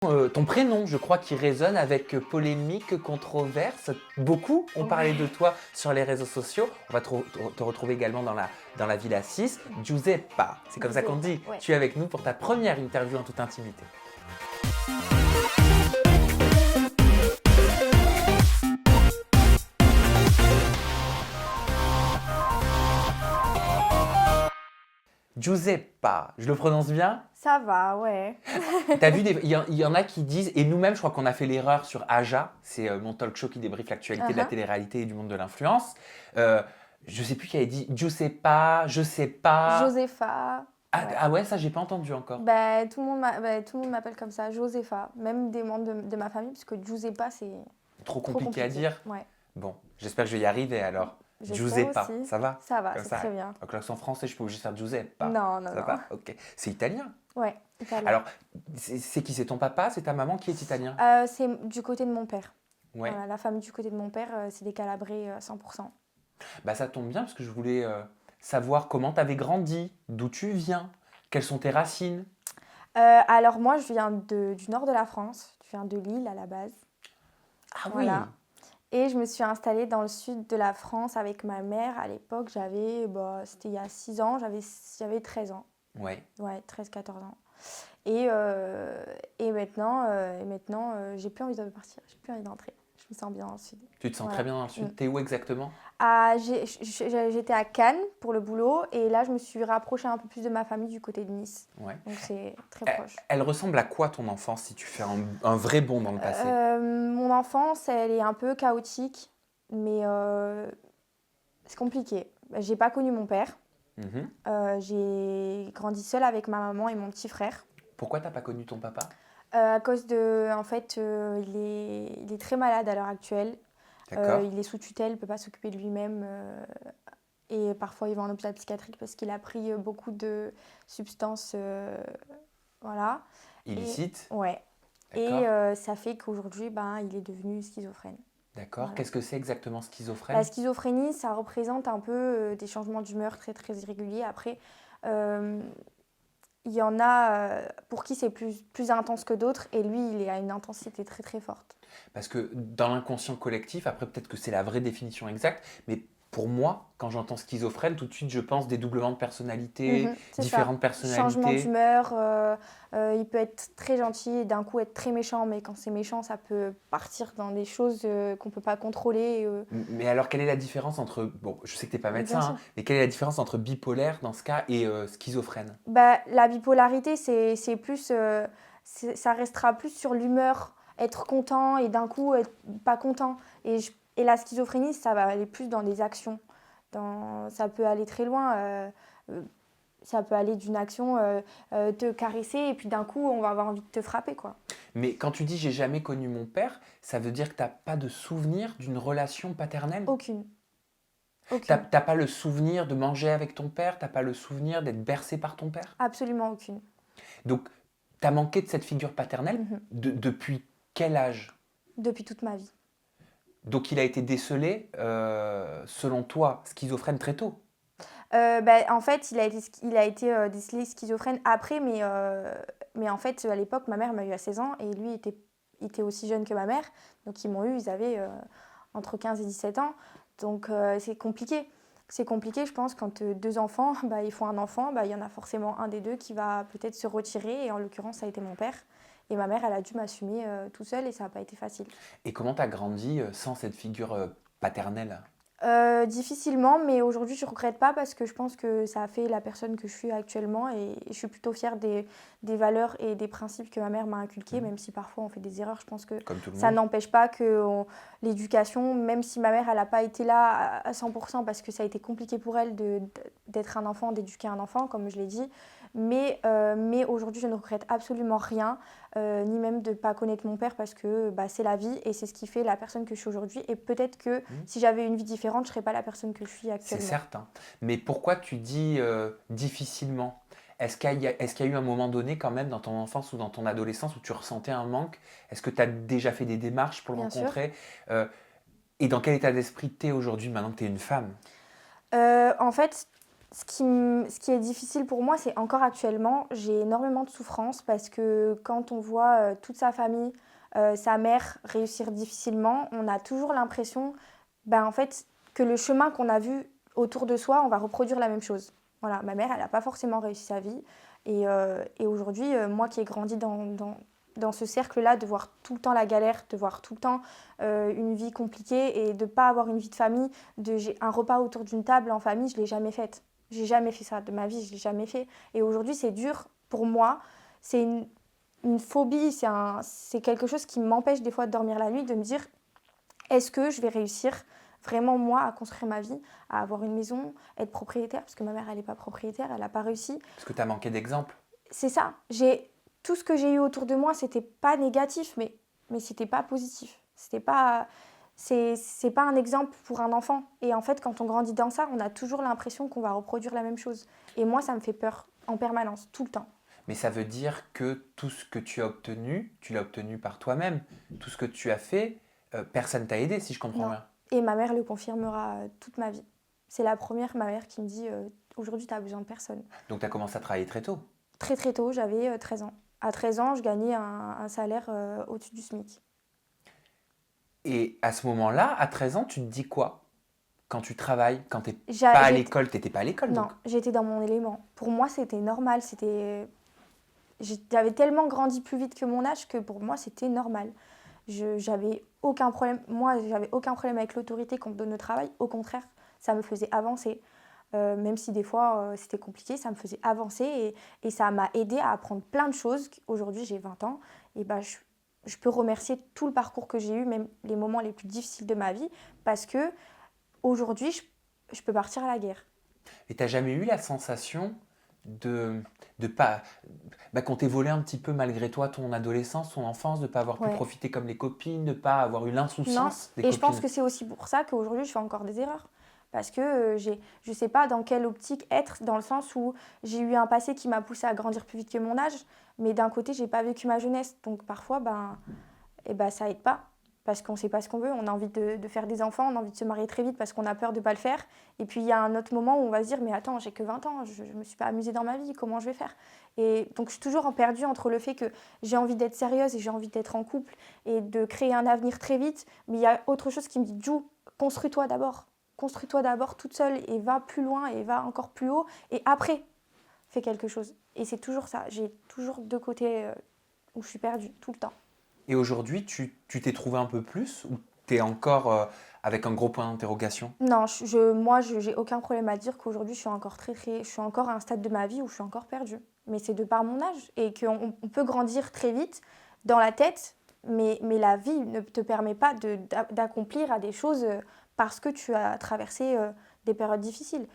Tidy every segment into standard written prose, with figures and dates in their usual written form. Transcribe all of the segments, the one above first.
Ton prénom, je crois, qui résonne avec polémique, controverse. Beaucoup ont parlé de toi sur les réseaux sociaux. On va te retrouver également dans la Villa 6. Giuseppa, c'est comme ça qu'on dit. Ouais. Tu es avec nous pour ta première interview en toute intimité. Giuseppa, je le prononce bien? Ça va, ouais. T'as vu, il y en a qui disent, et nous-mêmes, je crois qu'on a fait l'erreur sur Aja, c'est mon talk show qui débriefe l'actualité de la télé-réalité et du monde de l'influence. Je sais plus qui avait dit Giuseppa, je sais pas. Josepha. Ah Ouais. ah ouais, ça j'ai pas entendu encore. Tout le monde m'appelle comme ça, Josepha. Même des membres de ma famille, parce que Giuseppa, c'est Trop trop compliqué à dire. Ouais. Bon, j'espère que je vais y arriver alors. J'espère Giuseppa, aussi. ça va? Ça va, Comme c'est ça. très bien. Donc l'accent français, je peux juste faire Giuseppa. Non, non, Ça non. va? Ok. C'est italien. Ouais, italien. Alors, c'est qui? C'est ton papa? C'est ta maman qui est italien? C'est du côté de mon père. Ouais. Voilà, la famille du côté de mon père, c'est des Calabrais 100%. Bah ça tombe bien parce que je voulais savoir comment tu avais grandi, d'où tu viens, quelles sont tes racines. Alors moi, je viens du nord de la France. Je viens de Lille à la base. Ah Voilà. Et je me suis installée dans le sud de la France avec ma mère. À l'époque, c'était il y a 6 ans, j'avais 13 ans. oui. Ouais. Ouais, 13-14 ans. Et maintenant, j'ai plus envie de partir, j'ai plus envie d'entrer. Je me sens bien dans le sud. Tu te sens Voilà. très bien dans le sud. T'es où exactement? J'étais à Cannes pour le boulot et là, je me suis rapprochée un peu plus de ma famille du côté de Nice. Ouais. Donc, c'est très Elle, proche. elle ressemble à quoi ton enfance si tu fais un vrai bond dans le passé? Mon enfance, elle est un peu chaotique, mais c'est compliqué. J'ai pas connu mon père. Mhm. J'ai grandi seule avec ma maman et mon petit frère. Pourquoi t'as pas connu ton papa? À cause de, en fait, il est très malade à l'heure actuelle. D'accord. Il est sous tutelle, il peut pas s'occuper de lui-même. Et parfois, il va en hôpital psychiatrique parce qu'il a pris beaucoup de substances, voilà. Illicite? Ouais. D'accord. Et ça fait qu'aujourd'hui, il est devenu schizophrène. D'accord. Voilà. Qu'est-ce que c'est exactement schizophrène? La schizophrénie, ça représente un peu des changements d'humeur très très irréguliers. Après, il y en a pour qui c'est plus intense que d'autres et lui, il est à une intensité très très forte. Parce que dans l'inconscient collectif, après peut-être que c'est la vraie définition exacte, mais pour moi, quand j'entends schizophrène, tout de suite je pense dédoublement de personnalité, C'est différentes ça. Changement personnalités. d'humeur, il peut être très gentil et d'un coup être très méchant, mais quand c'est méchant, ça peut partir dans des choses qu'on ne peut pas contrôler. Mais alors, quelle est la différence entre... Bon, je sais que tu n'es pas médecin, Bien sûr. mais quelle est la différence entre bipolaire dans ce cas et schizophrène? La bipolarité, c'est plus, ça restera plus sur l'humeur, être content et d'un coup être pas content. Et la schizophrénie, ça va aller plus dans des actions. Ça peut aller très loin. Ça peut aller d'une action, te caresser et puis d'un coup, on va avoir envie de te frapper, quoi. Mais quand tu dis j'ai jamais connu mon père, ça veut dire que tu n'as pas de souvenir d'une relation paternelle? Aucune. T'as pas le souvenir de manger avec ton père? T'as pas le souvenir d'être bercé par ton père? Absolument aucune. Donc, tu as manqué de cette figure paternelle Mhm. depuis quel âge? Depuis toute ma vie. Donc, il a été décelé, selon toi, schizophrène très tôt? En fait, il a été décelé schizophrène après, mais en fait, à l'époque, ma mère m'a eu à 16 ans et lui était aussi jeune que ma mère. Donc, ils avaient entre 15 et 17 ans. Donc, c'est compliqué. C'est compliqué, je pense, quand deux enfants, ils font un enfant, il y en a forcément un des deux qui va peut-être se retirer. Et en l'occurrence, ça a été mon père. Et ma mère, elle a dû m'assumer tout seule et ça n'a pas été facile. Et comment tu as grandi sans cette figure paternelle? Difficilement, mais aujourd'hui je ne regrette pas parce que je pense que ça a fait la personne que je suis actuellement et je suis plutôt fière des valeurs et des principes que ma mère m'a inculqués, même si parfois on fait des erreurs. Je pense que Comme tout le ça monde. n'empêche pas que l'éducation, même si ma mère elle n'a pas été là à 100% parce que ça a été compliqué pour elle d'être un enfant, d'éduquer un enfant, comme je l'ai dit, mais aujourd'hui je ne regrette absolument rien. Ni même de ne pas connaître mon père parce que c'est la vie et c'est ce qui fait la personne que je suis aujourd'hui. Et peut-être que si j'avais une vie différente, je ne serais pas la personne que je suis C'est actuellement. certain. Mais pourquoi tu dis difficilement? Est-ce qu'il y a eu un moment donné quand même dans ton enfance ou dans ton adolescence où tu ressentais un manque? Est-ce que tu as déjà fait des démarches pour le Bien sûr. rencontrer? Et dans quel état d'esprit tu es aujourd'hui maintenant que tu es une femme? En fait, Ce qui est difficile pour moi, c'est encore actuellement, j'ai énormément de souffrance parce que quand on voit toute sa famille, sa mère réussir difficilement, on a toujours l'impression en fait, que le chemin qu'on a vu autour de soi, on va reproduire la même chose. Voilà, ma mère, elle n'a pas forcément réussi sa vie. Et aujourd'hui, moi qui ai grandi dans ce cercle-là, de voir tout le temps la galère, de voir tout le temps une vie compliquée et de ne pas avoir une vie de famille, j'ai un repas autour d'une table en famille, je ne l'ai jamais faite. J'ai jamais fait ça de ma vie, je ne l'ai jamais fait. Et aujourd'hui, c'est dur pour moi. C'est une phobie, c'est quelque chose qui m'empêche des fois de dormir la nuit, de me dire, est-ce que je vais réussir vraiment, moi, à construire ma vie, à avoir une maison, être propriétaire, parce que ma mère, elle n'est pas propriétaire, elle n'a pas réussi. Parce que tu as manqué d'exemples. C'est ça. Tout ce que j'ai eu autour de moi, c'était pas négatif, mais c'était pas positif. C'est pas un exemple pour un enfant. Et en fait, quand on grandit dans ça, on a toujours l'impression qu'on va reproduire la même chose. Et moi, ça me fait peur en permanence, tout le temps. Mais ça veut dire que tout ce que tu as obtenu, tu l'as obtenu par toi-même. Tout ce que tu as fait, personne t'a aidé, si je comprends bien. Et ma mère le confirmera toute ma vie. C'est la première, ma mère, qui me dit aujourd'hui, tu n'as besoin de personne. Donc tu as commencé à travailler très tôt. Très très tôt, j'avais 13 ans. À 13 ans, je gagnais un salaire au-dessus du SMIC. Et à ce moment-là, à 13 ans, tu te dis quoi quand tu travailles, quand tu n'es pas à l'école? Tu n'étais pas à l'école, non, donc. J'étais dans mon élément. Pour moi, c'était normal. J'avais tellement grandi plus vite que mon âge que pour moi, c'était normal. J'avais aucun problème. Moi, j'avais aucun problème avec l'autorité qu'on me donne au travail. Au contraire, ça me faisait avancer. Même si des fois, c'était compliqué, ça me faisait avancer et ça m'a aidé à apprendre plein de choses. Aujourd'hui, j'ai 20 ans. Et je peux remercier tout le parcours que j'ai eu, même les moments les plus difficiles de ma vie, parce que aujourd'hui, je peux partir à la guerre. Et tu n'as jamais eu la sensation de pas qu'on t'ait volé un petit peu malgré toi ton adolescence, ton enfance, de ne pas avoir pu profiter comme les copines, de ne pas avoir eu l'insouciance des copines? Et je pense que c'est aussi pour ça qu'aujourd'hui, je fais encore des erreurs. Parce que je ne sais pas dans quelle optique être, dans le sens où j'ai eu un passé qui m'a poussée à grandir plus vite que mon âge, mais d'un côté, je n'ai pas vécu ma jeunesse. Donc parfois, ça n'aide pas, parce qu'on ne sait pas ce qu'on veut. On a envie de faire des enfants, on a envie de se marier très vite parce qu'on a peur de ne pas le faire. Et puis il y a un autre moment où on va se dire, mais attends, j'ai que 20 ans, je ne me suis pas amusée dans ma vie, comment je vais faire? Et donc je suis toujours perdue entre le fait que j'ai envie d'être sérieuse et j'ai envie d'être en couple et de créer un avenir très vite, mais il y a autre chose qui me dit, Jou, construis-toi d'abord. Construis-toi d'abord toute seule et va plus loin et va encore plus haut. Et après, fais quelque chose. Et c'est toujours ça. J'ai toujours deux côtés où je suis perdue, tout le temps. Et aujourd'hui, tu t'es trouvé un peu plus ou tu es encore avec un gros point d'interrogation? Non, moi, j'ai aucun problème à dire qu'aujourd'hui, je suis encore à un stade de ma vie où je suis encore perdue. Mais c'est de par mon âge. Et qu'on peut grandir très vite dans la tête, mais la vie ne te permet pas d'accomplir à des choses... parce que tu as traversé des périodes difficiles.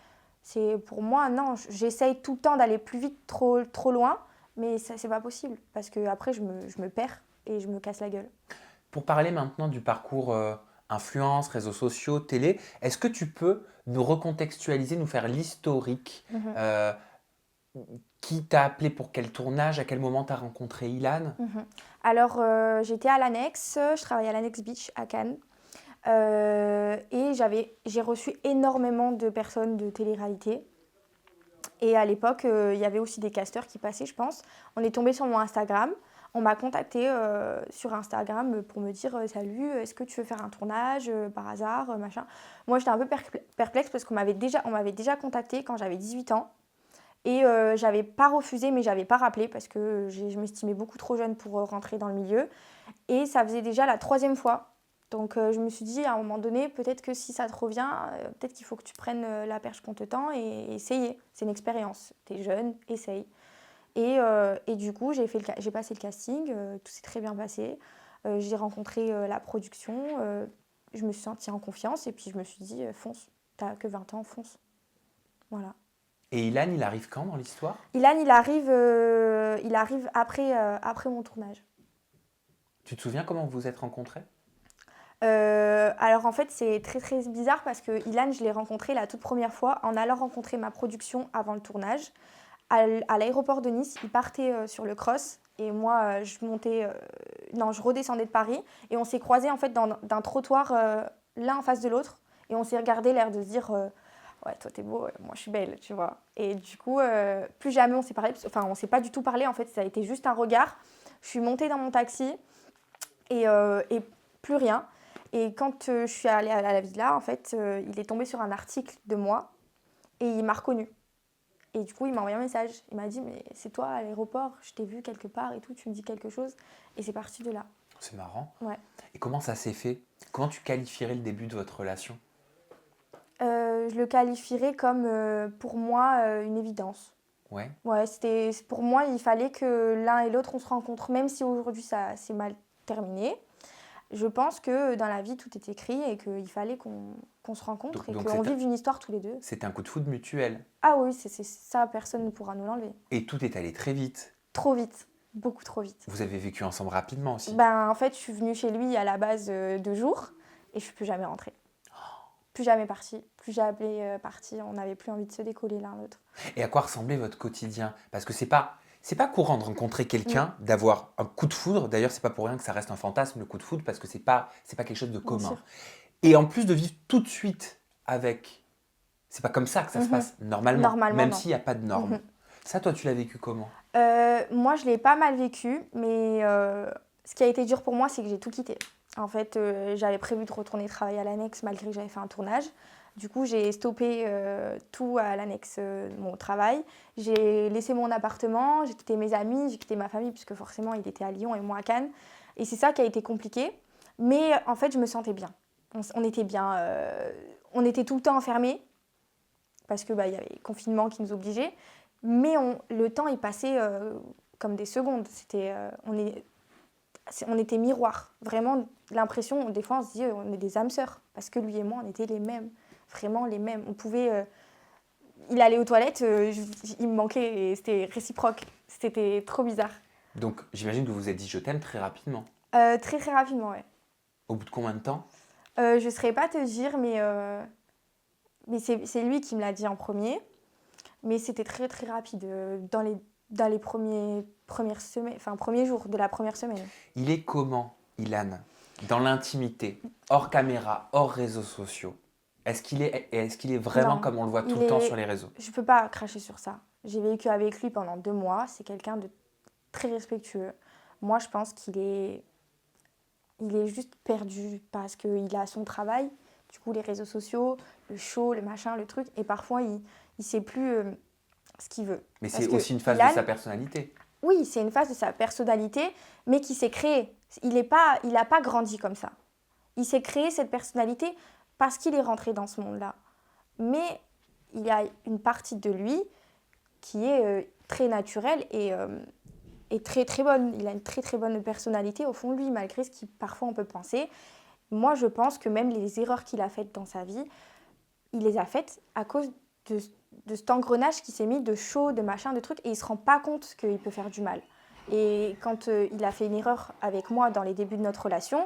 Pour moi, non, j'essaye tout le temps d'aller plus vite, trop loin, mais ça, c'est pas possible, parce qu'après, je me perds et je me casse la gueule. Pour parler maintenant du parcours influence, réseaux sociaux, télé, est-ce que tu peux nous recontextualiser, nous faire l'historique Qui t'a appelé pour quel tournage? À quel moment tu as rencontré Ilan? Alors, j'étais à l'Annexe, je travaillais à l'Annexe Beach à Cannes. Et j'ai reçu énormément de personnes de télé-réalité. Et à l'époque, il y avait aussi des casteurs qui passaient, je pense. On est tombé sur mon Instagram. On m'a contacté sur Instagram pour me dire « Salut, est-ce que tu veux faire un tournage par hasard machin ?» Moi, j'étais un peu perplexe parce qu'on m'avait déjà contacté quand j'avais 18 ans. Et j'avais pas refusé, mais j'avais pas rappelé parce que je m'estimais beaucoup trop jeune pour rentrer dans le milieu. Et ça faisait déjà la 3e fois. Donc je me suis dit, à un moment donné, peut-être que si ça te revient, peut-être qu'il faut que tu prennes la perche qu'on te tend et essayer. C'est une expérience. T'es jeune, essaye. Et du coup, j'ai passé le casting, tout s'est très bien passé. J'ai rencontré la production, je me suis sentie en confiance et puis je me suis dit, fonce, t'as que 20 ans, fonce. Voilà. Et Ilan, il arrive quand dans l'histoire? Ilan, il arrive après mon tournage. Tu te souviens comment vous vous êtes rencontrés? Alors en fait c'est très très bizarre parce que Ilan je l'ai rencontré la toute première fois en allant rencontrer ma production avant le tournage à l'aéroport de Nice. Il partait sur le cross et moi je redescendais de Paris et on s'est croisés en fait d'un trottoir l'un en face de l'autre et on s'est regardé l'air de se dire ouais, toi t'es beau, moi je suis belle, tu vois. Et du coup, plus jamais on s'est parlé, enfin on s'est pas du tout parlé en fait, ça a été juste un regard. Je suis montée dans mon taxi et plus rien. Et quand je suis allée à la villa, en fait, il est tombé sur un article de moi et il m'a reconnue. Et du coup, il m'a envoyé un message. Il m'a dit, mais c'est toi à l'aéroport, je t'ai vu quelque part et tout, tu me dis quelque chose. Et c'est parti de là. C'est marrant. Ouais. Et comment ça s'est fait? Comment tu qualifierais le début de votre relation? Je le qualifierais comme, pour moi, une évidence. Ouais. Ouais, pour moi, il fallait que l'un et l'autre, on se rencontre. Même si aujourd'hui, ça s'est mal terminé. Je pense que dans la vie, tout est écrit et qu'il fallait qu'on se rencontre Donc et qu'on vive une histoire tous les deux. C'était un coup de foudre mutuel. Ah oui, c'est ça, personne ne pourra nous l'enlever. Et tout est allé très vite. Trop vite, beaucoup trop vite. Vous avez vécu ensemble rapidement aussi. Ben, en fait, je suis venue chez lui à la base 2 jours et je suis plus jamais rentrée. Plus jamais partie, plus jamais partie. On n'avait plus envie de se décoller l'un l'autre. Et à quoi ressemblait votre quotidien? Parce que c'est pas courant de rencontrer quelqu'un, d'avoir un coup de foudre. D'ailleurs, c'est pas pour rien que ça reste un fantasme, le coup de foudre, parce que c'est pas quelque chose de commun. sûr. Et en plus de vivre tout de suite avec, c'est pas comme ça que ça se passe normalement, Normalement, même non. s'il n'y a pas de normes. Ça, toi, tu l'as vécu comment? Moi, je l'ai pas mal vécu, mais ce qui a été dur pour moi, c'est que j'ai tout quitté. En fait, j'avais prévu de retourner travailler à l'annexe malgré que j'avais fait un tournage. Du coup, j'ai stoppé tout à l'annexe de mon travail. J'ai laissé mon appartement, j'ai quitté mes amis, j'ai quitté ma famille, puisque forcément, il était à Lyon et moi à Cannes. Et c'est ça qui a été compliqué. Mais en fait, je me sentais bien. On était bien. On était tout le temps enfermés, parce qu'il y avait le confinement qui nous obligeait. Mais le temps, il passait comme des secondes. On était miroirs. Vraiment, l'impression, des fois, on se dit on est des âmes sœurs. Parce que lui et moi, on était les mêmes. Vraiment les mêmes. On pouvait... il allait aux toilettes, il me manquait et c'était réciproque. C'était trop bizarre. Donc, j'imagine que vous vous êtes dit je t'aime très rapidement. Très, très rapidement, ouais. Au bout de combien de temps? Je ne saurais pas te dire, mais c'est lui qui me l'a dit en premier. Mais c'était très, très rapide. Dans les premières semaines, enfin, premiers jours de la première semaine. Il est comment, Ilan, dans l'intimité, hors caméra, hors réseaux sociaux? Est-ce qu'il est vraiment Non, comme on le voit tout le temps sur les réseaux? Je ne peux pas cracher sur ça. J'ai vécu avec lui pendant 2 mois. C'est quelqu'un de très respectueux. Moi, je pense qu'il est juste perdu parce qu'il a son travail. Du coup, les réseaux sociaux, le show, le machin, le truc. Et parfois, il ne sait plus ce qu'il veut. Mais Parce c'est que aussi une phase Ilan, de sa personnalité. Oui, c'est une phase de sa personnalité, mais qui s'est créée. Il n'a pas grandi comme ça. Il s'est créé cette personnalité parce qu'il est rentré dans ce monde-là. Mais il y a une partie de lui qui est très naturelle et très très bonne. Il a une très très bonne personnalité au fond de lui, malgré ce qu'il parfois on peut penser. Moi, je pense que même les erreurs qu'il a faites dans sa vie, il les a faites à cause de cet engrenage qui s'est mis de show, de machin, de trucs, et il ne se rend pas compte qu'il peut faire du mal. Et quand il a fait une erreur avec moi dans les débuts de notre relation,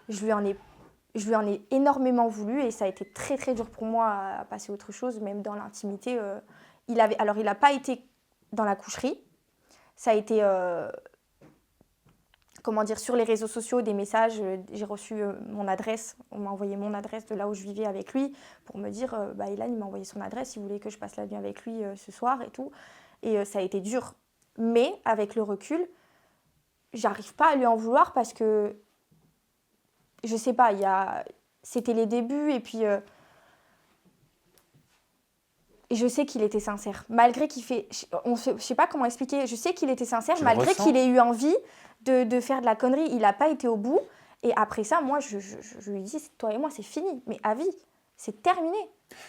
je lui en ai énormément voulu et ça a été très très dur pour moi à passer à autre chose, même dans l'intimité. Il n'a pas été dans la coucherie, ça a été sur les réseaux sociaux, des messages. J'ai reçu mon adresse, on m'a envoyé mon adresse de là où je vivais avec lui pour me dire, Ilan, il m'a envoyé son adresse, il voulait que je passe la nuit avec lui ce soir et tout. Et ça a été dur. Mais avec le recul, j'arrive pas à lui en vouloir parce que, je sais pas, c'était les débuts et puis je sais qu'il était sincère. Malgré qu'il fait... Je sais pas comment expliquer, je sais qu'il était sincère, malgré qu'il ait eu envie de faire de la connerie, il n'a pas été au bout. Et après ça, moi, je lui dis, toi et moi, c'est fini. Mais à vie, c'est terminé.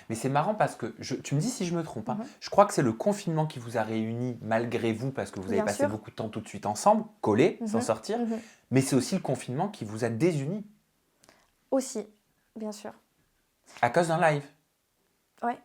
Mais c'est marrant parce que, tu me dis si je me trompe, je crois que c'est le confinement qui vous a réunis malgré vous, parce que vous avez passé beaucoup de temps tout de suite ensemble, collés, sans sortir. Mais c'est aussi le confinement qui vous a désunis. Aussi, bien sûr. À cause d'un live. Ouais.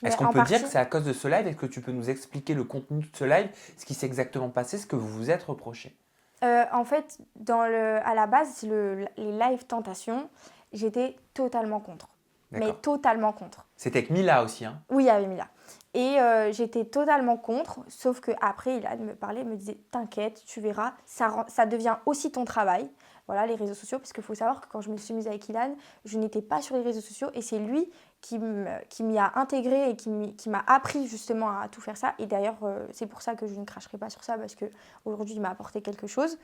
Est-ce qu'on peut dire que c'est à cause de ce live? Est-ce que tu peux nous expliquer le contenu de ce live, ce qui s'est exactement passé, ce que vous vous êtes reproché? En fait, à la base, les live tentations, j'étais totalement contre. mais D'accord. totalement contre. C'était avec Mila aussi, hein? Oui, il y avait Mila. Et j'étais totalement contre, sauf qu'après, Ilan me parlait, me disait t'inquiète, tu verras, ça devient aussi ton travail. Voilà, les réseaux sociaux, parce qu'il faut savoir que quand je me suis mise avec Ilan, je n'étais pas sur les réseaux sociaux et c'est lui qui m'y a intégré et qui m'a appris justement à tout faire ça. Et d'ailleurs, c'est pour ça que je ne cracherai pas sur ça, parce qu'aujourd'hui, il m'a apporté quelque chose.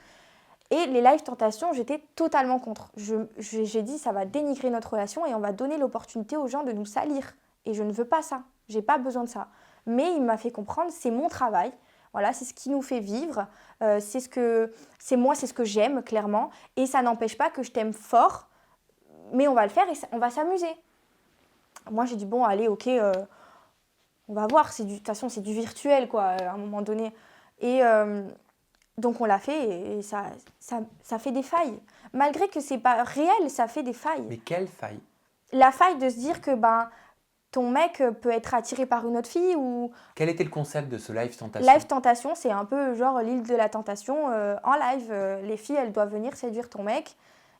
Et les live tentations, j'étais totalement contre. J'ai dit ça va dénigrer notre relation et on va donner l'opportunité aux gens de nous salir. Et je ne veux pas ça. J'ai pas besoin de ça. Mais il m'a fait comprendre, c'est mon travail. Voilà, c'est ce qui nous fait vivre. C'est ce que j'aime, clairement. Et ça n'empêche pas que je t'aime fort. Mais on va le faire et on va s'amuser. Moi, j'ai dit, bon, allez, ok, on va voir. De toute façon, c'est du virtuel, quoi, à un moment donné. Et donc, on l'a fait et ça fait des failles. Malgré que c'est pas réel, ça fait des failles. Mais quelle faille? La faille de se dire que, ton mec peut être attiré par une autre fille ou... Quel était le concept de ce live tentation? Live tentation, c'est un peu genre l'île de la tentation en live. Les filles, elles doivent venir séduire ton mec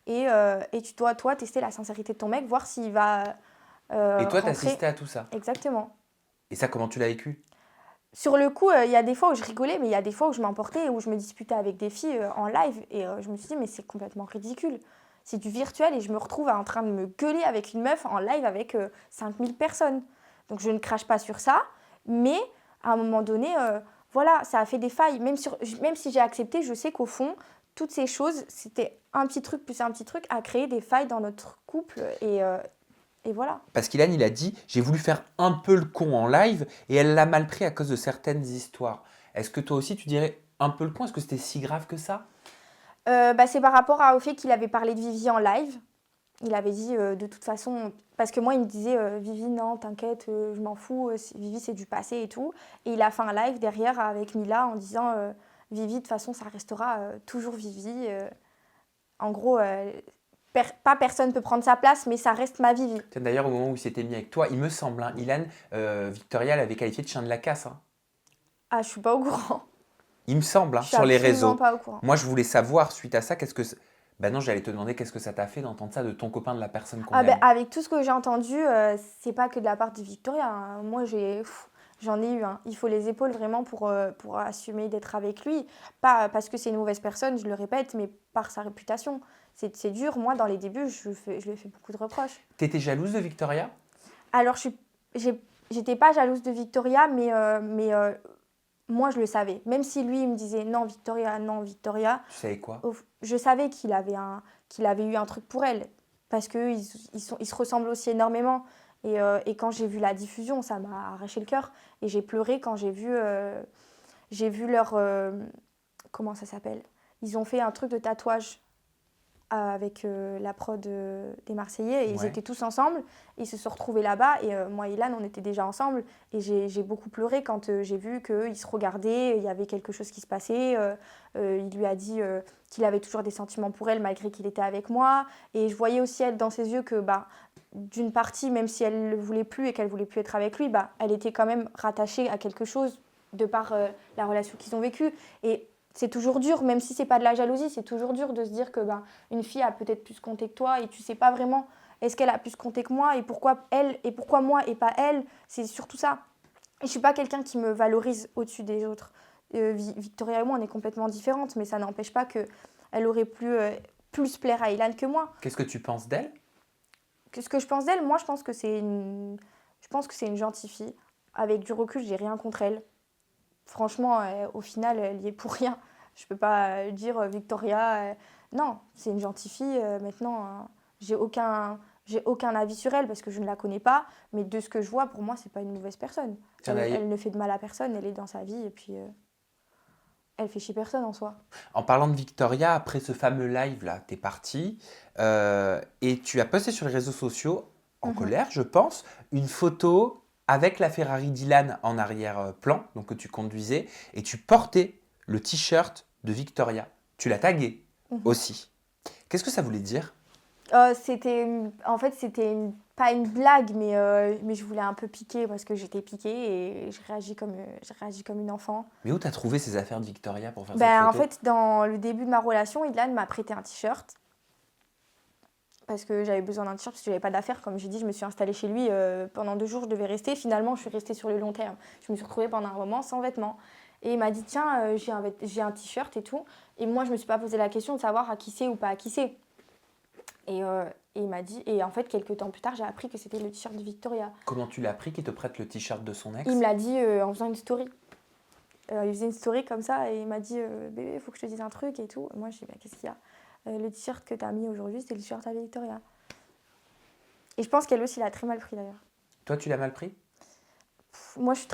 et tu dois, toi, tester la sincérité de ton mec, voir s'il va Et toi, rentrer. t'assistais à tout ça? Exactement. Et ça, comment tu l'as vécu? Sur le coup, il y a des fois où je rigolais, mais il y a des fois où je m'emportais, où je me disputais avec des filles en live. Et je me suis dit, mais c'est complètement ridicule. C'est du virtuel et je me retrouve en train de me gueuler avec une meuf en live avec 5000 personnes. Donc je ne crache pas sur ça, mais à un moment donné, voilà, ça a fait des failles. Même si j'ai accepté, je sais qu'au fond, toutes ces choses, c'était un petit truc plus un petit truc à créer des failles dans notre couple. Et voilà. Parce qu'Ilan, il a dit, j'ai voulu faire un peu le con en live et elle l'a mal pris à cause de certaines histoires. Est-ce que toi aussi, tu dirais un peu le con? Est-ce que c'était si grave que ça? C'est par rapport au fait qu'il avait parlé de Vivi en live. Il avait dit de toute façon, parce que moi il me disait Vivi non t'inquiète, je m'en fous, Vivi c'est du passé et tout. Et il a fait un live derrière avec Mila en disant Vivi de toute façon ça restera toujours Vivi. En gros, pas personne peut prendre sa place mais ça reste ma Vivi. Tiens, d'ailleurs, au moment où il s'était mis avec toi, il me semble, hein, Ilan, Victoria l'avait qualifié de chien de la casse, hein. Ah je suis pas au courant. Il me semble, hein, Je suis sur les absolument réseaux. pas au courant. Moi, je voulais savoir, suite à ça, Ben non, j'allais te demander qu'est-ce que ça t'a fait d'entendre ça de ton copain, de la personne qu'on aime. Avec tout ce que j'ai entendu, c'est pas que de la part de Victoria, hein. Moi, j'en ai eu. Hein. Il faut les épaules vraiment pour assumer d'être avec lui. Pas parce que c'est une mauvaise personne, je le répète, mais par sa réputation. C'est dur. Moi, dans les débuts, je lui ai fait beaucoup de reproches. T'étais jalouse de Victoria? Alors, j'étais pas jalouse de Victoria, mais moi, je le savais. Même si lui, il me disait non, Victoria, non, Victoria. Tu savais quoi? Je savais qu'il avait eu un truc pour elle. Parce qu'ils se ressemblent aussi énormément. Et quand j'ai vu la diffusion, ça m'a arraché le cœur. Et j'ai pleuré quand j'ai vu leur... comment ça s'appelle? Ils ont fait un truc de tatouage avec la prod des Marseillais. Et ils Ouais. étaient tous ensemble. Ils se sont retrouvés là-bas. Et moi et Ilan, on était déjà ensemble. Et j'ai beaucoup pleuré quand j'ai vu qu'ils se regardaient. Il y avait quelque chose qui se passait. Il lui a dit qu'il avait toujours des sentiments pour elle malgré qu'il était avec moi. Et je voyais aussi elle dans ses yeux que d'une partie, même si elle ne le voulait plus et qu'elle ne voulait plus être avec lui, elle était quand même rattachée à quelque chose de par la relation qu'ils ont vécue. Et c'est toujours dur, même si c'est pas de la jalousie, c'est toujours dur de se dire que une fille a peut-être plus compté que toi et tu sais pas vraiment est-ce qu'elle a plus compté que moi et pourquoi elle et pourquoi moi et pas elle. C'est surtout ça. Et je suis pas quelqu'un qui me valorise au-dessus des autres. Victoria et moi, on est complètement différentes, mais ça n'empêche pas qu'elle aurait plus plaire à Ilan que moi. Qu'est-ce que tu penses d'elle? Ce que je pense d'elle, moi, je pense que c'est une gentille fille. Avec du recul, j'ai rien contre elle. Franchement, au final, elle y est pour rien. Je peux pas dire Victoria. Non, c'est une gentille fille. Maintenant, j'ai aucun avis sur elle parce que je ne la connais pas. Mais de ce que je vois, pour moi, c'est pas une mauvaise personne. Elle ne fait de mal à personne. Elle est dans sa vie et puis elle fait chier personne en soi. En parlant de Victoria, après ce fameux live-là, t'es partie et tu as posté sur les réseaux sociaux, en colère, je pense, une photo avec la Ferrari d'Ilan en arrière-plan, donc que tu conduisais, et tu portais le t-shirt de Victoria. Tu l'as tagué aussi. Qu'est-ce que ça voulait dire? En fait, c'était pas une blague, mais je voulais un peu piquer parce que j'étais piquée et je réagis comme une enfant. Mais où t'as trouvé ces affaires de Victoria pour faire cette photo? En fait, dans le début de ma relation, Ilan m'a prêté un t-shirt. parce que j'avais besoin d'un t-shirt, parce que j'avais pas d'affaires. Comme j'ai dit, je me suis installée chez lui pendant 2 jours, je devais rester. Finalement, je suis restée sur le long terme. Je me suis retrouvée pendant un moment sans vêtements. Et il m'a dit, tiens, j'ai un t-shirt et tout. Et moi, je me suis pas posé la question de savoir à qui c'est ou pas à qui c'est. Et il m'a dit, et en fait, quelques temps plus tard, j'ai appris que c'était le t-shirt de Victoria. Comment tu l'as appris qu'il te prête le t-shirt de son ex? Il me l'a dit en faisant une story. Il faisait une story comme ça et il m'a dit, bébé, il faut que je te dise un truc et tout. Et moi, je dis, bah, qu'est-ce qu'il y a? Le t-shirt que tu as mis aujourd'hui, c'est le t-shirt à Victoria. Et je pense qu'elle aussi l'a très mal pris d'ailleurs. Toi, tu l'as mal pris? Moi, je suis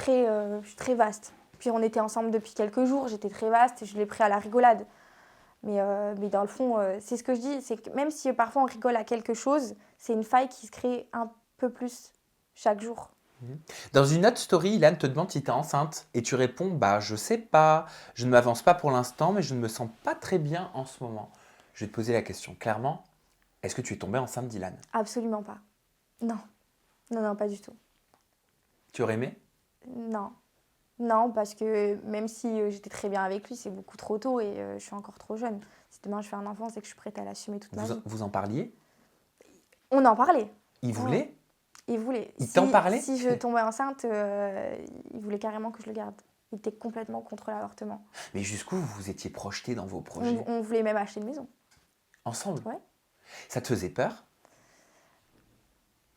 très vaste. Puis on était ensemble depuis quelques jours, j'étais très vaste et je l'ai pris à la rigolade. Mais dans le fond, c'est ce que je dis, c'est que même si parfois on rigole à quelque chose, c'est une faille qui se crée un peu plus chaque jour. Dans une autre story, Ilan te demande si tu es enceinte et tu réponds bah je sais pas, je ne m'avance pas pour l'instant mais je ne me sens pas très bien en ce moment. Je vais te poser la question clairement, est-ce que tu es tombée enceinte d'Ilan? Absolument pas. Non. Non, non, pas du tout. Tu aurais aimé? Non. Non, parce que même si j'étais très bien avec lui, c'est beaucoup trop tôt et je suis encore trop jeune. Si demain je fais un enfant, c'est que je suis prête à l'assumer toute ma vie. Vous en parliez? On en parlait. Il voulait? Il voulait. Il t'en parlait? Si je tombais enceinte, il voulait carrément que je le garde. Il était complètement contre l'avortement. Mais jusqu'où vous vous étiez projetés dans vos projets? On voulait même acheter une maison. Ensemble? Ouais. Ça te faisait peur?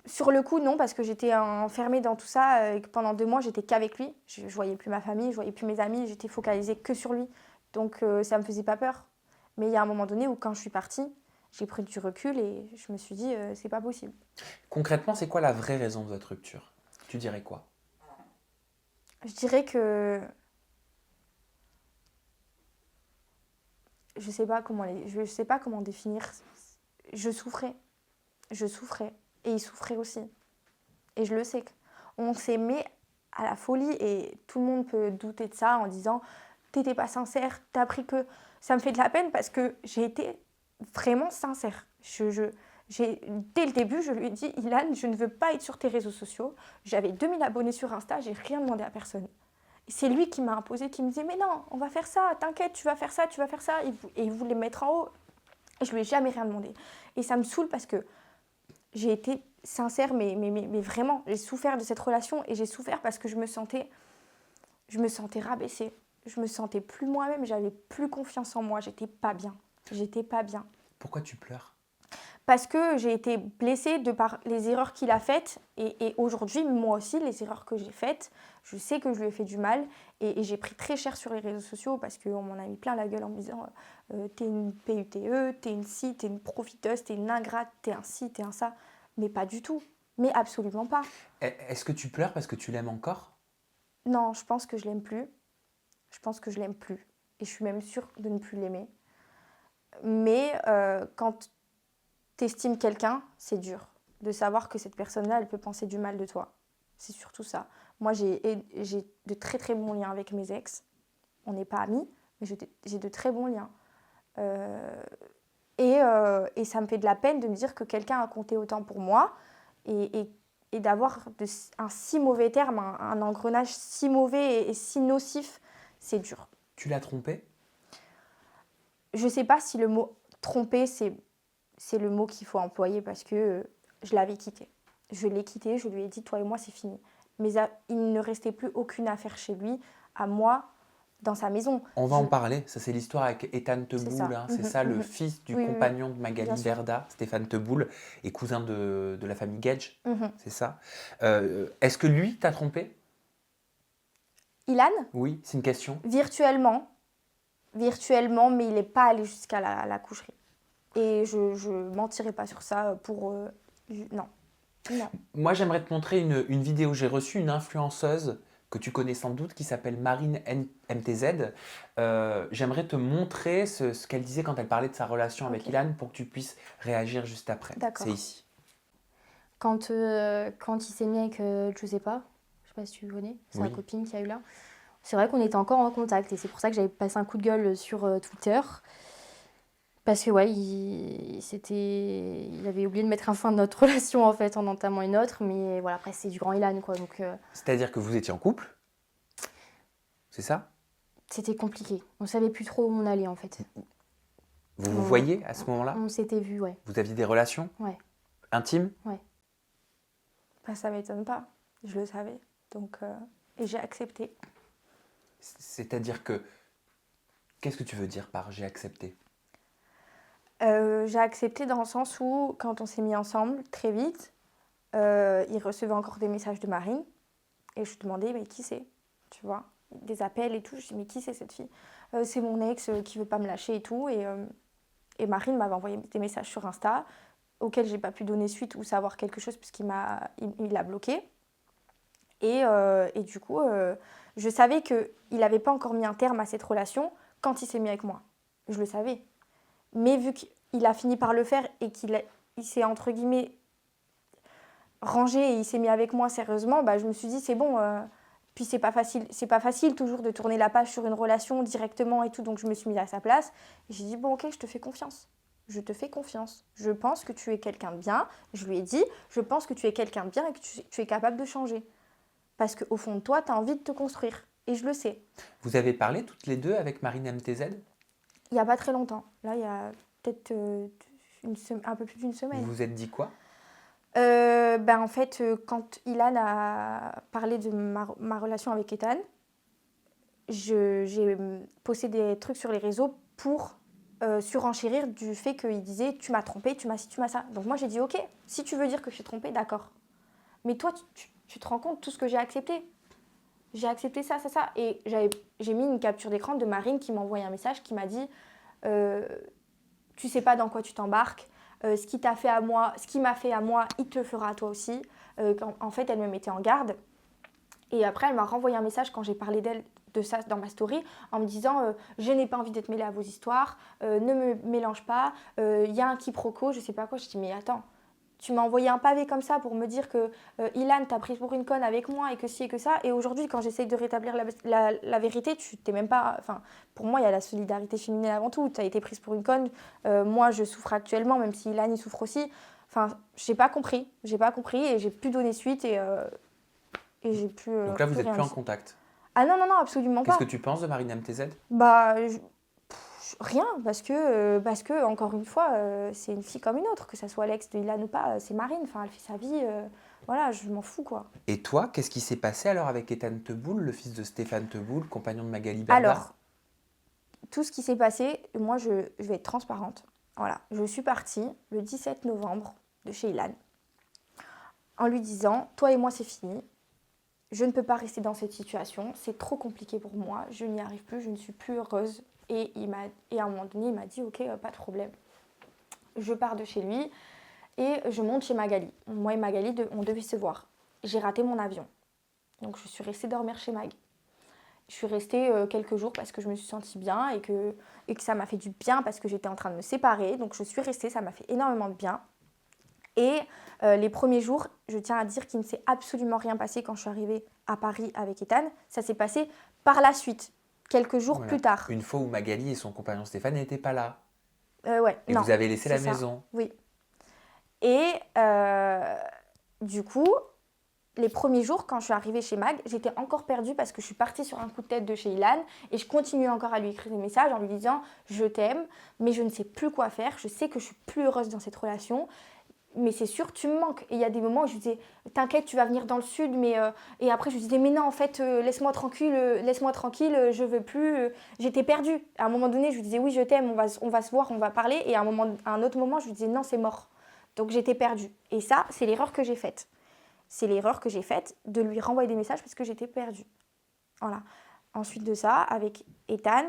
Sur le coup, non, parce que j'étais enfermée dans tout ça et que pendant 2 mois, j'étais qu'avec lui. Je voyais plus ma famille, je voyais plus mes amis, j'étais focalisée que sur lui. Donc ça me faisait pas peur. Mais il y a un moment donné où quand je suis partie, j'ai pris du recul et je me suis dit c'est pas possible. Concrètement, c'est quoi la vraie raison de votre rupture? Tu dirais quoi? Je dirais que je sais pas comment définir. Je souffrais. Et il souffrait aussi. Et je le sais. On s'aimait à la folie et tout le monde peut douter de ça en disant t'étais pas sincère, t'as appris que... Ça me fait de la peine parce que j'ai été vraiment sincère. Dès le début, je lui ai dit Ilan, je ne veux pas être sur tes réseaux sociaux. J'avais 2000 abonnés sur Insta, j'ai rien demandé à personne. Et c'est lui qui m'a imposé, qui me disait mais non, on va faire ça, t'inquiète, tu vas faire ça, tu vas faire ça. Et il voulait me mettre en haut. Et je lui ai jamais rien demandé. Et ça me saoule parce que j'ai été sincère, mais vraiment, j'ai souffert de cette relation et j'ai souffert parce que je me sentais rabaissée. Je me sentais plus moi-même, j'avais plus confiance en moi, j'étais pas bien. Pourquoi tu pleures? Parce que j'ai été blessée de par les erreurs qu'il a faites et aujourd'hui, moi aussi, les erreurs que j'ai faites, je sais que je lui ai fait du mal et j'ai pris très cher sur les réseaux sociaux parce qu'on m'en a mis plein la gueule en me disant t'es une PUTE, t'es une ci, t'es une profiteuse, t'es une ingrate, t'es un ci, t'es un ça. Mais pas du tout, mais absolument pas. Est-ce que tu pleures parce que tu l'aimes encore? Non, je pense que je l'aime plus. Et je suis même sûre de ne plus l'aimer. Mais quand tu estimes quelqu'un, c'est dur de savoir que cette personne-là, elle peut penser du mal de toi. C'est surtout ça. Moi, j'ai de très très bons liens avec mes ex. On n'est pas amis, mais j'ai de très bons liens. Et ça me fait de la peine de me dire que quelqu'un a compté autant pour moi et d'avoir un si mauvais terme, un engrenage si mauvais et si nocif, c'est dur. Tu l'as trompé? Je ne sais pas si le mot tromper, c'est le mot qu'il faut employer parce que je l'avais quitté. Je l'ai quitté, je lui ai dit, toi et moi, c'est fini. Mais il ne restait plus aucune affaire chez lui, à moi, dans sa maison. On va en parler, ça c'est l'histoire avec Ethan Teboul, c'est ça, le fils du compagnon de Magali Berda, Stéphane Teboul, et cousin de la famille Gage, c'est ça. Est-ce que lui t'a trompé? Ilan? Oui, c'est une question. Virtuellement, mais il n'est pas allé jusqu'à la coucherie. Et je ne mentirai pas sur ça pour... non. Moi, j'aimerais te montrer une vidéo. J'ai reçu une influenceuse que tu connais sans doute qui s'appelle Marine MTZ. J'aimerais te montrer ce qu'elle disait quand elle parlait de sa relation avec Ilan pour que tu puisses réagir juste après. D'accord. C'est ici. Quand il s'est mis avec Giuseppa, je sais pas si tu connais, c'est Oui. sa copine qui a eu là. C'est vrai qu'on était encore en contact et c'est pour ça que j'avais passé un coup de gueule sur Twitter. Parce que ouais, il avait oublié de mettre un fin de notre relation en fait en entamant une autre, mais voilà, après c'est du grand Ilan quoi, donc C'est-à-dire que vous étiez en couple? C'est ça? c'était compliqué. On savait plus trop où on allait en fait. Vous vous voyez à ce moment-là? On s'était vus, ouais. Vous aviez des relations Ouais. intimes? Bah, ça m'étonne pas, je le savais. Donc, et j'ai accepté. C'est-à-dire que, qu'est-ce que tu veux dire par j'ai accepté? J'ai accepté dans le sens où, quand on s'est mis ensemble, très vite, il recevait encore des messages de Marine. Et je lui demandais, mais qui c'est? Tu vois, des appels et tout. Je dis, mais qui c'est cette fille? C'est mon ex qui veut pas me lâcher et tout. Et Marine m'avait envoyé des messages sur Insta, auxquels j'ai pas pu donner suite ou savoir quelque chose, puisqu'il l'a bloqué. Et du coup, je savais qu'il n'avait pas encore mis un terme à cette relation quand il s'est mis avec moi. Je le savais. Mais vu qu'il a fini par le faire et il s'est, entre guillemets, rangé et il s'est mis avec moi sérieusement, bah, je me suis dit, c'est bon. Puis c'est pas facile toujours de tourner la page sur une relation directement et tout. Donc je me suis mise à sa place. Et j'ai dit, bon, ok, je te fais confiance. Je te fais confiance. Je pense que tu es quelqu'un de bien. Je lui ai dit, je pense que tu es quelqu'un de bien et que tu es capable de changer. Parce qu'au fond de toi, tu as envie de te construire. Et je le sais. Vous avez parlé toutes les deux avec Marine MTZ? Il n'y a pas très longtemps. Là, il y a peut-être un peu plus d'une semaine. Vous vous êtes dit quoi? En fait, quand Ilan a parlé de ma relation avec Ethan, j'ai posté des trucs sur les réseaux pour surenchérir du fait qu'il disait « tu m'as trompé, tu m'as ci, tu m'as ça ». Donc moi, j'ai dit « ok, si tu veux dire que je suis trompée, d'accord. Mais toi, tu te rends compte de tout ce que j'ai accepté. J'ai accepté ça. Et j'ai mis une capture d'écran de Marine qui m'a envoyé un message qui m'a dit tu sais pas dans quoi tu t'embarques. Ce qui m'a fait à moi, il te le fera à toi aussi. En fait, elle me mettait en garde. Et après, elle m'a renvoyé un message quand j'ai parlé d'elle, de ça dans ma story, en me disant je n'ai pas envie d'être mêlée à vos histoires, ne me mélange pas, il y a un quiproquo, je sais pas quoi. Je dis mais attends. Tu m'as envoyé un pavé comme ça pour me dire que Ilan t'a pris pour une conne avec moi et que ci et que ça. Et aujourd'hui, quand j'essaye de rétablir la vérité, tu t'es même pas... Enfin, pour moi, il y a la solidarité féminine avant tout. Tu as été prise pour une conne. Moi, je souffre actuellement, même si Ilan, il souffre aussi. Enfin, j'ai pas compris et j'ai pu donner suite et j'ai pu... Donc là, vous plus n'êtes rien plus en dire. contact. Ah non, absolument pas. Qu'est-ce que tu penses de Marine MTZ? Bah... Rien, parce que encore une fois, c'est une fille comme une autre, que ça soit l'ex de Ilan ou pas, c'est Marine, enfin, elle fait sa vie, voilà, je m'en fous, quoi. Et toi, qu'est-ce qui s'est passé alors avec Ethan Teboul, le fils de Stéphane Teboul, compagnon de Magali Berda? Alors, tout ce qui s'est passé, moi, je vais être transparente. Voilà, je suis partie le 17 novembre de chez Ilan, en lui disant, toi et moi, c'est fini, je ne peux pas rester dans cette situation, c'est trop compliqué pour moi, je n'y arrive plus, je ne suis plus heureuse. Et à un moment donné, il m'a dit « Ok, pas de problème ». Je pars de chez lui et je monte chez Magali. Moi et Magali, on devait se voir. J'ai raté mon avion. Donc je suis restée dormir chez Mag. Je suis restée quelques jours parce que je me suis sentie bien et que ça m'a fait du bien parce que j'étais en train de me séparer. Donc je suis restée, ça m'a fait énormément de bien. Et les premiers jours, je tiens à dire qu'il ne s'est absolument rien passé quand je suis arrivée à Paris avec Ethan. Ça s'est passé par la suite. Quelques jours plus tard. Une fois où Magali et son compagnon Stéphane n'étaient pas là. Ouais, et non, vous avez laissé la ça. maison. Oui. Et du coup, les premiers jours, quand je suis arrivée chez Mag, j'étais encore perdue parce que je suis partie sur un coup de tête de chez Ilan et je continuais encore à lui écrire des messages en lui disant « Je t'aime, mais je ne sais plus quoi faire. Je sais que je suis plus heureuse dans cette relation. » Mais c'est sûr, tu me manques. Et il y a des moments où je disais, t'inquiète, tu vas venir dans le sud. Et après, je disais, mais non, en fait, laisse-moi tranquille, je veux plus. J'étais perdue. À un moment donné, je lui disais, oui, je t'aime, on va se voir, on va parler. Et à un autre moment, je lui disais, non, c'est mort. Donc j'étais perdue. Et ça, c'est l'erreur que j'ai faite. C'est l'erreur que j'ai faite de lui renvoyer des messages parce que j'étais perdue. Voilà. Ensuite de ça, avec Ethan,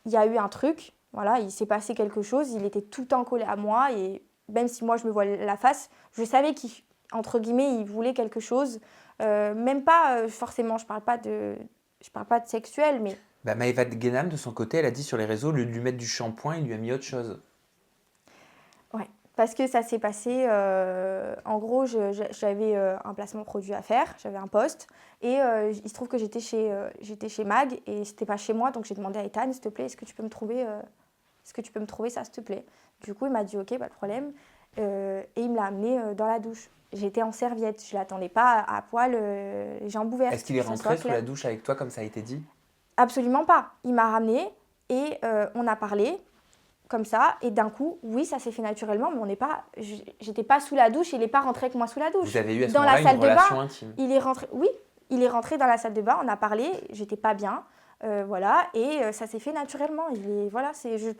il y a eu un truc. Voilà, il s'est passé quelque chose. Il était tout le temps collé à moi et même si moi je me vois la face, je savais qu'entre guillemets, il voulait quelque chose. Même pas forcément, je parle pas de sexuel, mais... Maëva Guénam, de son côté, elle a dit sur les réseaux, au lieu de lui mettre du shampoing, il lui a mis autre chose. Ouais, parce que ça s'est passé... en gros, j'avais un placement produit à faire, j'avais un poste, et il se trouve que j'étais chez Mag, et c'était pas chez moi, donc j'ai demandé à Ethan, s'il te plaît, est-ce que tu peux me trouver ça, s'il te plaît? Du coup, il m'a dit « Ok, pas de problème ». Et il me l'a amené dans la douche. J'étais en serviette. Je ne l'attendais pas à poil, les jambes ouvertes. Est-ce qu'il est rentré sous la douche avec toi, comme ça a été dit? Absolument pas. Il m'a ramené et on a parlé. comme ça, et d'un coup, oui, ça s'est fait naturellement, mais j'étais pas sous la douche, il n'est pas rentré avec moi sous la douche. Vous avez eu à ce Dans moment-là la salle une de relation bain, intime. il est rentré, oui, il est rentré dans la salle de bain, on a parlé, j'étais pas bien, voilà, et ça s'est fait naturellement.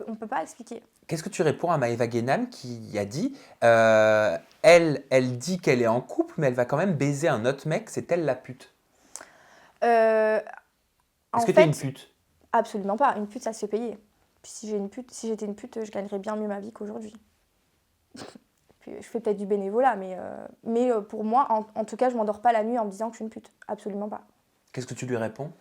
On peut pas expliquer. Qu'est-ce que tu réponds à Maëva Guénam qui a dit elle dit qu'elle est en couple, mais elle va quand même baiser un autre mec, c'est elle la pute. En Est-ce que fait, t'es une pute? absolument pas. Une pute, ça se fait payer. Puis si j'étais une pute, je gagnerais bien mieux ma vie qu'aujourd'hui. Puis je fais peut-être du bénévolat, mais pour moi, en tout cas, je m'endors pas la nuit en me disant que je suis une pute. Absolument pas. Qu'est-ce que tu lui réponds?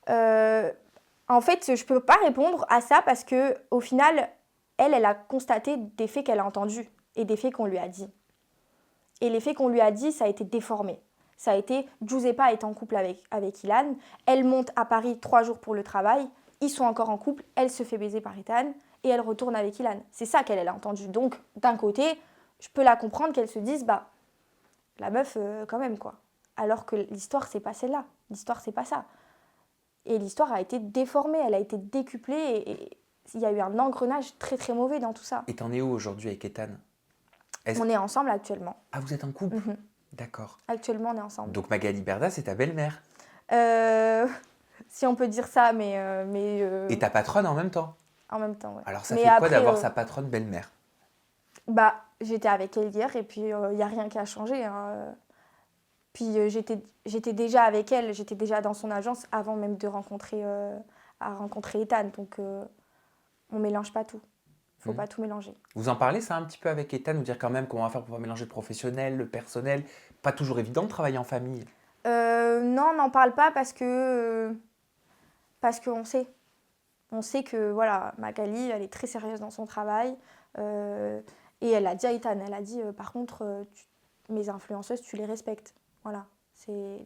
En fait, je peux pas répondre à ça parce que au final, elle a constaté des faits qu'elle a entendus et des faits qu'on lui a dit. Et les faits qu'on lui a dit, ça a été déformé. Ça a été, Giuseppa est en couple avec Ilan, elle monte à Paris 3 jours pour le travail, ils sont encore en couple, elle se fait baiser par Ethan et elle retourne avec Ilan. C'est ça qu'elle a entendu. Donc, d'un côté, je peux la comprendre qu'elle se dise, bah, la meuf, quand même, quoi. Alors que l'histoire, c'est pas celle-là. L'histoire, c'est pas ça. Et l'histoire a été déformée, elle a été décuplée et il y a eu un engrenage très très mauvais dans tout ça. Et t'en es où aujourd'hui avec Ethan? On est ensemble actuellement. Ah, vous êtes en couple? Mhm. D'accord. Actuellement, on est ensemble. Donc Magali Berda, c'est ta belle-mère. Si on peut dire ça, mais Et ta patronne en même temps. en même temps, ouais. Alors ça Mais fait quoi après, d'avoir sa patronne belle-mère? Bah, j'étais avec elle hier et puis il n'y a rien qui a changé. Hein. Puis j'étais déjà avec elle, j'étais déjà dans son agence avant même de rencontrer Ethan. Donc on mélange pas tout. Faut pas tout mélanger. Vous en parlez ça un petit peu avec Ethan, vous dire quand même comment on va faire pour pas mélanger le professionnel, le personnel? Pas toujours évident de travailler en famille. Non, on n'en parle pas parce qu'on sait. On sait que voilà, Magali, elle est très sérieuse dans son travail. Et elle a dit à Ethan, elle a dit par contre, mes influenceuses, tu les respectes. Voilà,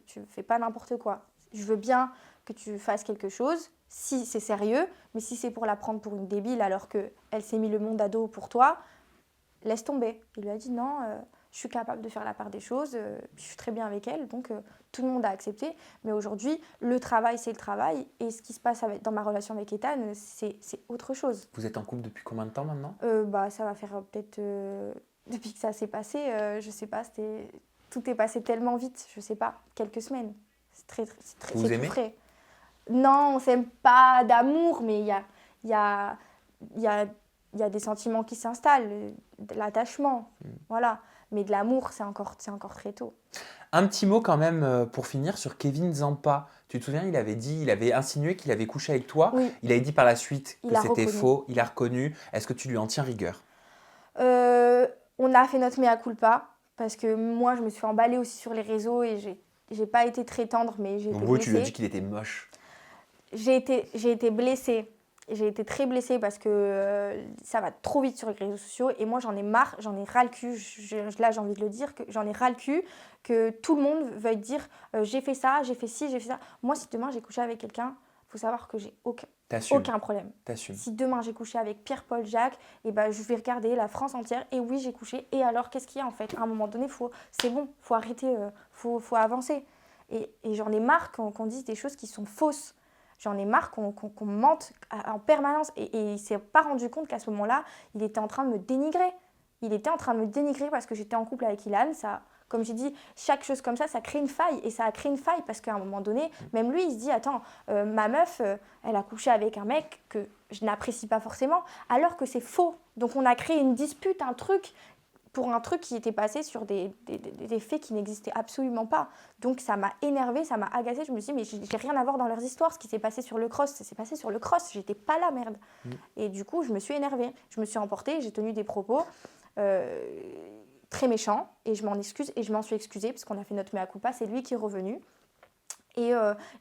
tu fais pas n'importe quoi. Je veux bien que tu fasses quelque chose, si c'est sérieux, mais si c'est pour la prendre pour une débile alors qu'elle s'est mis le monde à dos pour toi, laisse tomber. Il lui a dit non, je suis capable de faire la part des choses, je suis très bien avec elle, donc tout le monde a accepté. Mais aujourd'hui, le travail, c'est le travail, et ce qui se passe dans ma relation avec Ethan, c'est autre chose. Vous êtes en couple depuis combien de temps maintenant? Bah, ça va faire peut-être, depuis que ça s'est passé, je sais pas, tout est passé tellement vite, je sais pas, quelques semaines. Vous c'est aimez? tout frais. Non, on s'aime pas d'amour, mais il y a des sentiments qui s'installent, de l'attachement, voilà. Mais de l'amour, c'est encore très tôt. Un petit mot quand même pour finir sur Kevin Zampa. Tu te souviens, il avait insinué qu'il avait couché avec toi. Oui. Il avait dit par la suite que Il a c'était reconnu. faux. Il a reconnu. Est-ce que tu lui en tiens rigueur? On a fait notre mea culpa, parce que moi, je me suis emballée aussi sur les réseaux et j'ai pas été très tendre, mais j'ai été En gros, tu lui as blessée. dit qu'il était moche. J'ai été blessée. J'ai été très blessée parce que ça va trop vite sur les réseaux sociaux et moi j'en ai marre, j'en ai ras le cul, là j'ai envie de le dire, que j'en ai ras le cul, que tout le monde veuille dire j'ai fait ça, j'ai fait ci, j'ai fait ça. Moi si demain j'ai couché avec quelqu'un, il faut savoir que j'ai aucun problème. T'assumes. Si demain j'ai couché avec Pierre-Paul Jacques, et ben, je vais regarder la France entière et oui j'ai couché et alors qu'est-ce qu'il y a en fait? À un moment donné, c'est bon, faut arrêter, faut avancer. Et j'en ai marre qu'on dise des choses qui sont fausses. J'en ai marre qu'on mente en permanence. Et il ne s'est pas rendu compte qu'à ce moment-là, il était en train de me dénigrer. Il était en train de me dénigrer parce que j'étais en couple avec Ilan. Ça, comme j'ai dit, chaque chose comme ça crée une faille. Et ça a créé une faille parce qu'à un moment donné, même lui, il se dit, attends, ma meuf, elle a couché avec un mec que je n'apprécie pas forcément, alors que c'est faux. Donc on a créé une dispute, un truc qui était passé sur des faits qui n'existaient absolument pas. Donc ça m'a énervée, ça m'a agacée. Je me suis dit, mais j'ai rien à voir dans leurs histoires. Ce qui s'est passé sur le cross, ça s'est passé sur le cross. J'étais pas là, merde. Et du coup, je me suis énervée. Je me suis emportée, j'ai tenu des propos très méchants. Et je m'en excuse et je m'en suis excusée parce qu'on a fait notre mea culpa. C'est lui qui est revenu. Et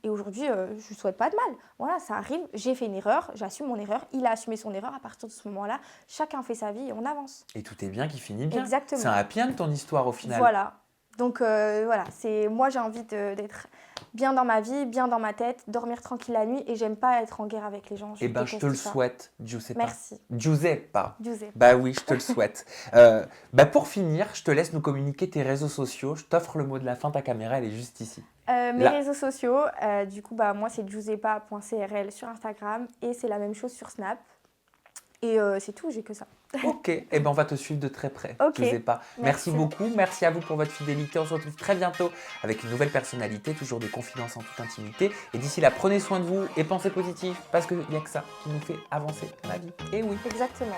aujourd'hui, je ne souhaite pas de mal. Voilà, ça arrive, j'ai fait une erreur, j'assume mon erreur, il a assumé son erreur. À partir de ce moment-là, chacun fait sa vie et on avance. Et tout est bien qui finit bien. Exactement. C'est un happy end ton histoire au final. Voilà. Donc voilà, moi j'ai envie d'être bien dans ma vie, bien dans ma tête, dormir tranquille la nuit et j'aime pas être en guerre avec les gens. Eh ben je te le souhaite, Giuseppa. Merci. Giuseppa. Giuseppa. Bah oui, je te le souhaite. Pour finir, je te laisse nous communiquer tes réseaux sociaux. Je t'offre le mot de la fin, ta caméra elle est juste ici. Mes réseaux sociaux, du coup moi c'est giuseppa.crl sur Instagram et c'est la même chose sur Snap. Et c'est tout, j'ai que ça. Ok, et ben on va te suivre de très près. Ok. Giuseppa. Merci Merci. beaucoup, merci à vous pour votre fidélité. On se retrouve très bientôt avec une nouvelle personnalité, toujours des confidences en toute intimité. Et d'ici là, prenez soin de vous et pensez positif, parce qu'il n'y a que ça qui nous fait avancer dans la vie. Et oui. Exactement.